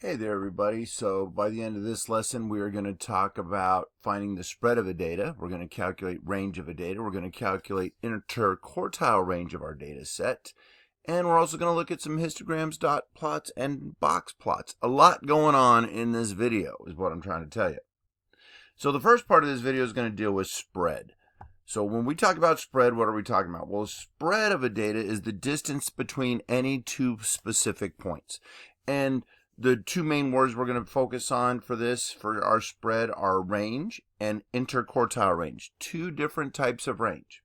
Hey there, everybody. So by the end of this lesson, we are going to talk about finding the spread of a data. We're going to calculate range of a data. We're going to calculate interquartile range of our data set. And we're also going to look at some histograms, dot plots, and box plots. A lot going on in this video is what I'm trying to tell you. So the first part of this video is going to deal with spread. So when we talk about spread, what are we talking about? Well, spread of a data is the distance between any two specific points. And the two main words we're going to focus on for our spread, are range and interquartile range. Two different types of range.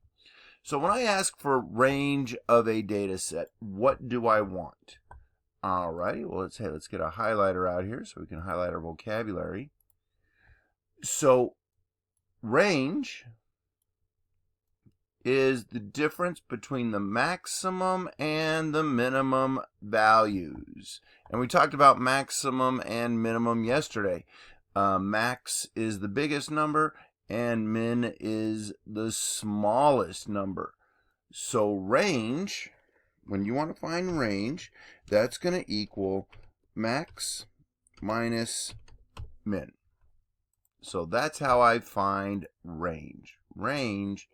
So when I ask for range of a data set, what do I want? All right, well, let's get a highlighter out here so we can highlight our vocabulary. So range is the difference between the maximum and the minimum values. And we talked about maximum and minimum yesterday. Max is the biggest number and min is the smallest number. So range, when you want to find range, that's going to equal max minus min. So that's how I find range. Range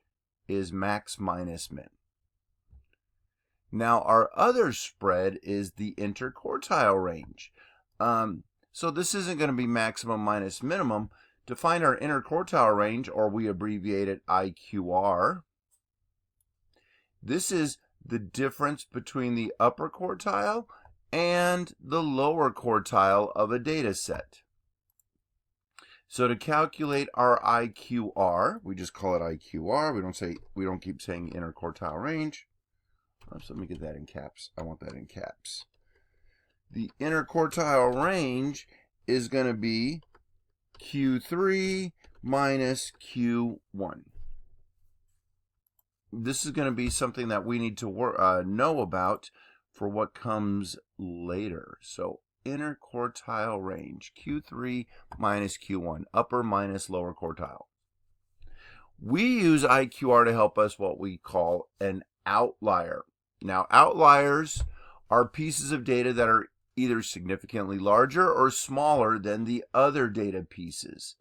is max minus min. Now our other spread is the interquartile range. So this isn't going to be maximum minus minimum. To find our interquartile range, or we abbreviate it IQR, this is the difference between the upper quartile and the lower quartile of a data set. So to calculate our IQR, we just call it IQR. We don't keep saying interquartile range. So let me get that in caps. I want that in caps. The interquartile range is going to be Q3 minus Q1. This is going to be something that we need to know about for what comes later. So interquartile range, Q3 minus Q1, upper minus lower quartile. We use IQR to help us what we call an outlier. Now, outliers are pieces of data that are either significantly larger or smaller than the other data pieces.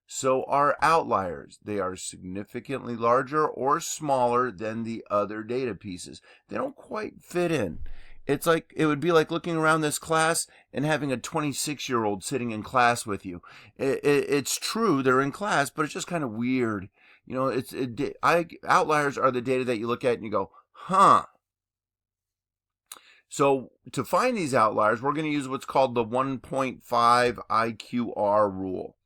So our outliers, they are significantly larger or smaller than the other data pieces. They don't quite fit in. It would be like looking around this class and having a 26-year-old sitting in class with you. It's true, they're in class, but it's just kind of weird. You know, outliers are the data that you look at and you go, huh. So to find these outliers, we're going to use what's called the 1.5 IQR rule.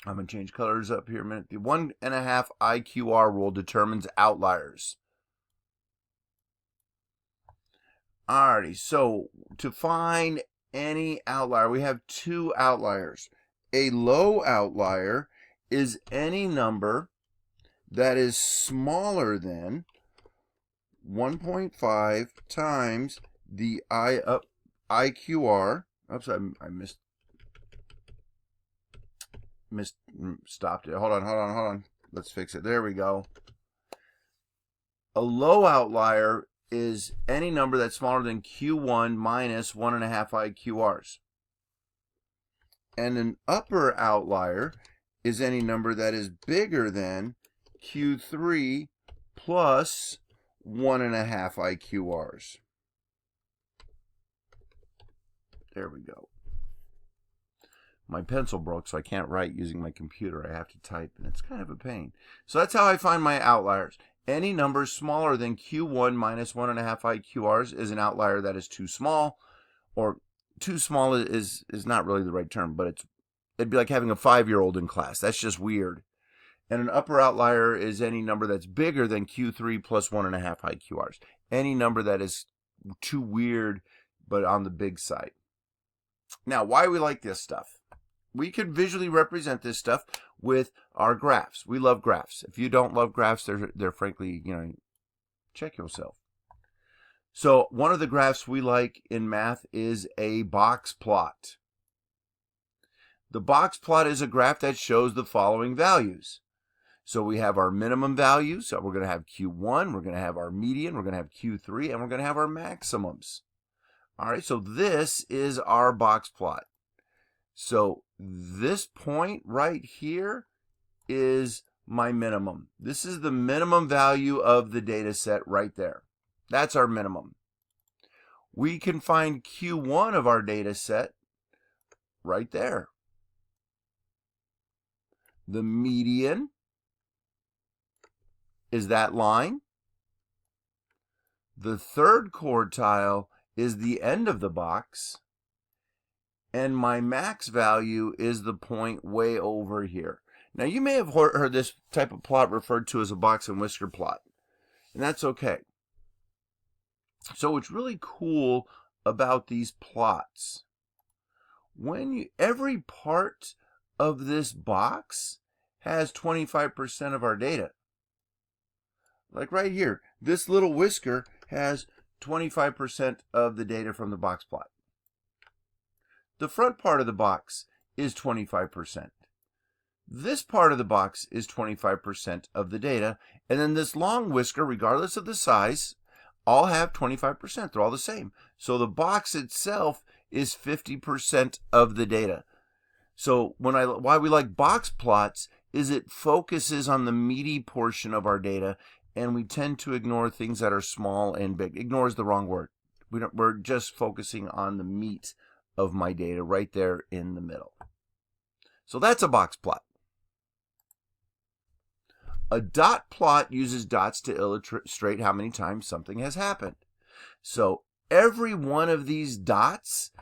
I'm going to change colors up here a minute. The 1.5 IQR rule determines outliers. Alrighty, so to find any outlier, we have two outliers. A low outlier is any number that is smaller than 1.5 times the IQR. Oops, I stopped it. Hold on. Let's fix it. There we go. A low outlier is any number that's smaller than Q1 minus 1.5 IQRs. And an upper outlier is any number that is bigger than Q3 plus 1.5 IQRs. There we go. My pencil broke, so I can't write using my computer. I have to type, and it's kind of a pain. So that's how I find my outliers. Any number smaller than Q1 minus 1.5 IQRs is an outlier that is too small, or too small is not really the right term, but it'd be like having a 5-year-old in class. That's just weird. And an upper outlier is any number that's bigger than Q3 plus 1.5 IQRs. Any number that is too weird, but on the big side. Now, why we like this stuff? We could visually represent this stuff with our graphs. We love graphs. If you don't love graphs, they're frankly, check yourself. So one of the graphs we like in math is a box plot. The box plot is a graph that shows the following values. So we have our minimum values. So we're going to have Q1, we're going to have our median, we're going to have Q3, and we're going to have our maximums. All right, so this is our box plot. So this point right here is my minimum. This is the minimum value of the data set right there. That's our minimum. We can find Q1 of our data set right there. The median is that line. The third quartile is the end of the box. And my max value is the point way over here. Now, you may have heard this type of plot referred to as a box and whisker plot, and that's okay. So what's really cool about these plots, every part of this box has 25% of our data. Like right here, this little whisker has 25% of the data from the box plot. The front part of the box is 25%. This part of the box is 25% of the data, and then this long whisker, regardless of the size, all have 25%. They're all the same. So the box itself is 50% of the data. So why we like box plots is it focuses on the meaty portion of our data, and we tend to ignore things that are small and big. Ignore is the wrong word. We're just focusing on the meat of my data right there in the middle. So that's a box plot. A dot plot uses dots to illustrate how many times something has happened. So every one of these dots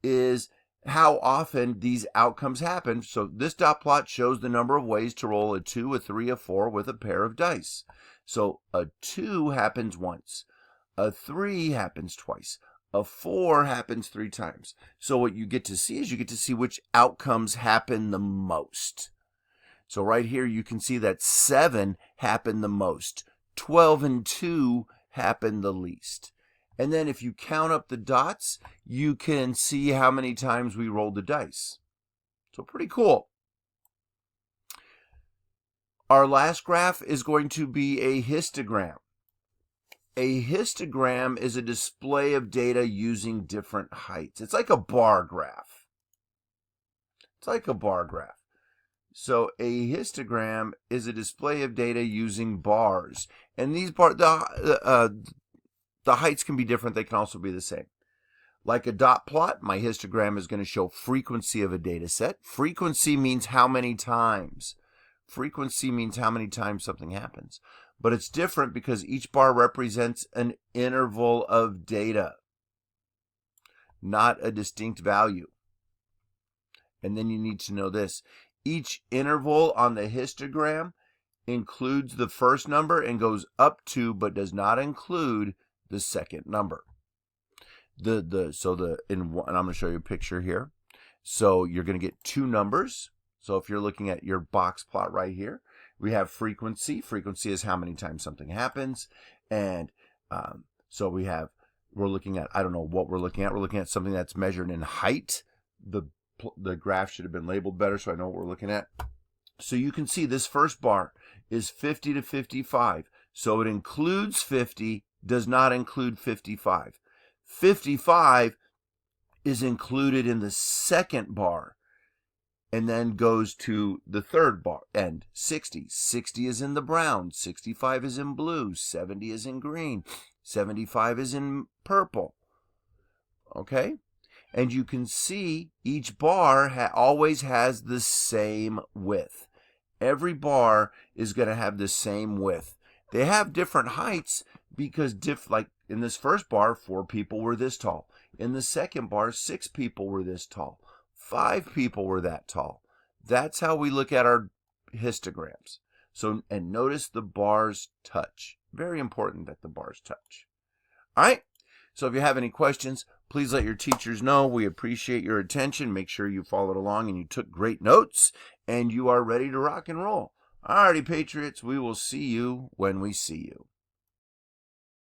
is how often these outcomes happen. So this dot plot shows the number of ways to roll a 2, a 3, a 4 with a pair of dice. So a 2 happens once. A 3 happens twice. A 4 happens 3 times. So what you get to see is you get to see which outcomes happen the most. So right here you can see that 7 happen the most. 12 and 2 happen the least. And then if you count up the dots, you can see how many times we rolled the dice. So pretty cool. Our last graph is going to be a histogram. A histogram is a display of data using different heights. It's like a bar graph. It's like a bar graph. So a histogram is a display of data using bars. And these the heights can be different. They can also be the same. Like a dot plot, my histogram is going to show frequency of a data set. Frequency means how many times. Frequency means how many times something happens. But it's different because each bar represents an interval of data, not a distinct value. And then you need to know this. Each interval on the histogram includes the first number and goes up to, but does not include the second number. And I'm going to show you a picture here. So you're going to get 2 numbers. So if you're looking at your box plot right here, we have frequency. Frequency is how many times something happens. And so we're looking at, I don't know what we're looking at. We're looking at something that's measured in height. The graph should have been labeled better so I know what we're looking at. So you can see this first bar is 50 to 55. So it includes 50, does not include 55. 55 is included in the second bar and then goes to the third bar end. 60 is in the brown, 65 is in blue, 70 is in green, 75 is in purple. Okay? And you can see each bar always has the same width. Every bar is going to have the same width. They have different heights because like in this first bar, 4 people were this tall. In the second bar, 6 people were this tall. 5 people were that tall. That's how we look at our histograms. So, and notice the bars touch. Very important that the bars touch. All right. So if you have any questions, please let your teachers know. We appreciate your attention. Make sure you followed along and you took great notes and you are ready to rock and roll. All righty, Patriots. We will see you when we see you.